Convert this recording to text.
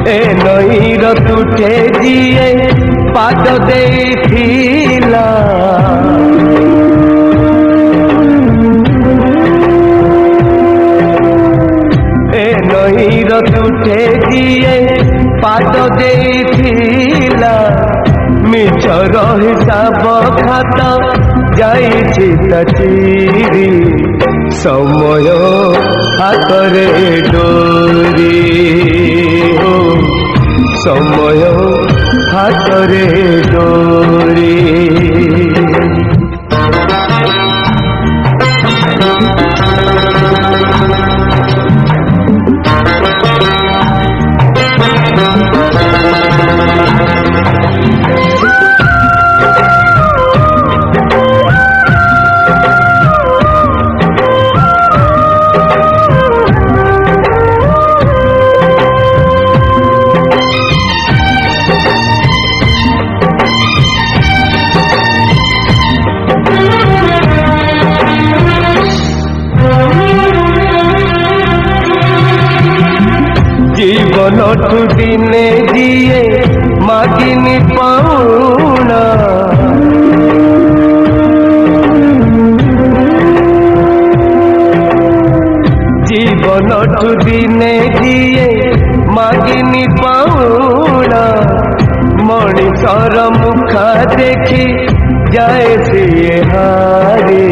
ए नईर तुठे जिए पाद देइथिला ए नईर तुठे जिए पाद देइथिला मिछर हिसाब खाता जाइछि तचिरी समय हातरे डोरी हो समय हातरे डोरी जीवन तु दिने दिए मागिनी पाउना जीवन तु दिने दिए मागिनी पाउना मणिषर मुखा देखी जाए से हारी